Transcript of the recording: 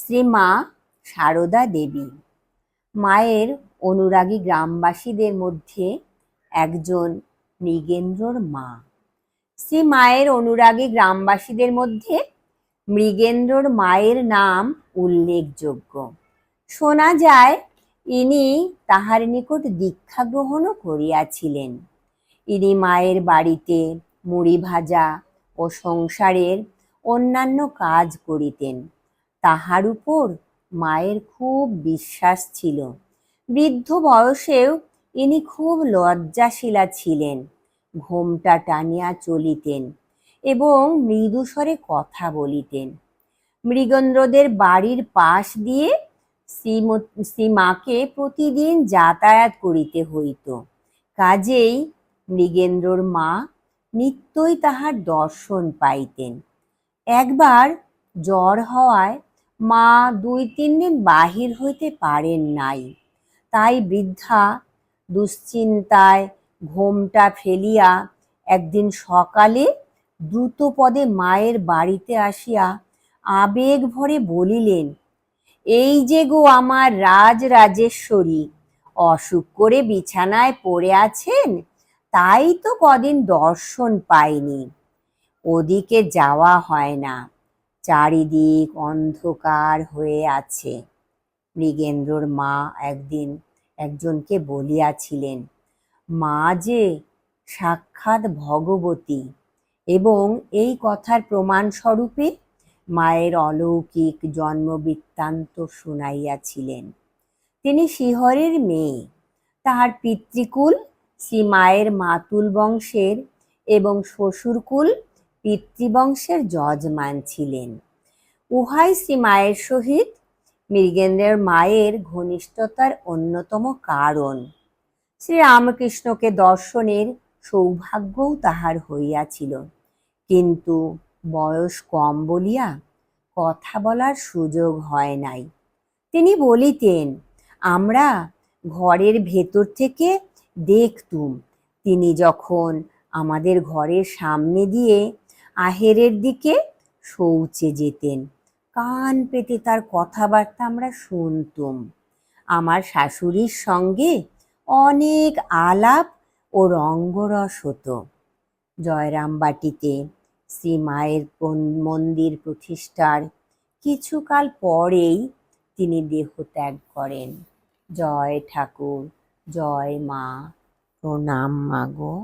শ্রীমা সারদা দেবী মায়ের অনুরাগী গ্রামবাসীদের মধ্যে একজন মৃগেন্দ্রর মা। শ্রী মায়ের অনুরাগী গ্রামবাসীদের মধ্যে মৃগেন্দ্রর মায়ের নাম উল্লেখযোগ্য। শোনা যায় ইনি তাহার নিকট দীক্ষা গ্রহণও করিয়াছিলেন। ইনি মায়ের বাড়িতে মুড়ি ভাজা ও সংসারের অন্যান্য কাজ করিতেন। তাহার উপর মায়ের খুব বিশ্বাস ছিল। বৃদ্ধ বয়সেও ইনি খুব লজ্জাশীলা ছিলেন। ঘোমটা টানিয়া চলিতেন এবং মৃদুস্বরে কথা বলিতেন। মৃগেন্দ্রদের বাড়ির পাশ দিয়ে শ্রীমাকে প্রতিদিন যাতায়াত করিতে হইত। কাজেই মৃগেন্দ্রর মা নিত্যই তাহার দর্শন পাইতেন। একবার জ্বর হওয়ায় মা 2-3 দিন বাহির হইতে পারেন নাই। তাই বৃদ্ধা দুশ্চিন্তায় ঘোমটা ফেলিয়া একদিন সকালে দ্রুত পদে মায়ের বাড়িতে আসিয়া আবেগ ভরে বলিলেন, এই যে গো আমার রাজরাজেশ্বরী, অসুখ করে বিছানায় পড়ে আছেন, তাই তো কদিন দর্শন পাইনি। ওদিকে যাওয়া হয় না, চারিদিক অন্ধকার হয়ে আছে। মৃগেন্দ্রর মা একদিন একজনকে বলিয়াছিলেন, মা যে সাক্ষাৎ ভগবতী, এবং এই কথার প্রমাণস্বরূপে মায়ের অলৌকিক জন্মবৃত্তান্ত শুনাইয়াছিলেন। তিনি শিহরের মেয়ে। তাহার পিতৃকুল শ্রী মায়ের মাতুল বংশের এবং শ্বশুরকুল পিতৃবংশের যজমান ছিলেন। উহাই শ্রী মায়ের সহিত মৃগেন্দ্রের মায়ের ঘনিষ্ঠতার অন্যতম কারণ। শ্রীরামকৃষ্ণকে দর্শনের সৌভাগ্যও তাহার হইয়াছিল, কিন্তু বয়স কম বলিয়া কথা বলার সুযোগ হয় নাই। তিনি বলিতেন, আমরা ঘরের ভেতর থেকে দেখতুম তিনি যখন আমাদের ঘরের সামনে দিয়ে আহেরের দিকে শৌচে যেতেন। কান পেতে তার কথাবার্তা আমরা শুনতুম। আমার শাশুড়ির সঙ্গে অনেক আলাপ ও রঙ্গরস হতো। জয়রামবাটিতে শ্রী মায়ের মন্দির প্রতিষ্ঠার কিছুকাল পরেই তিনি দেহত্যাগ করেন। জয় ঠাকুর, জয় মা, প্রণাম মাগো।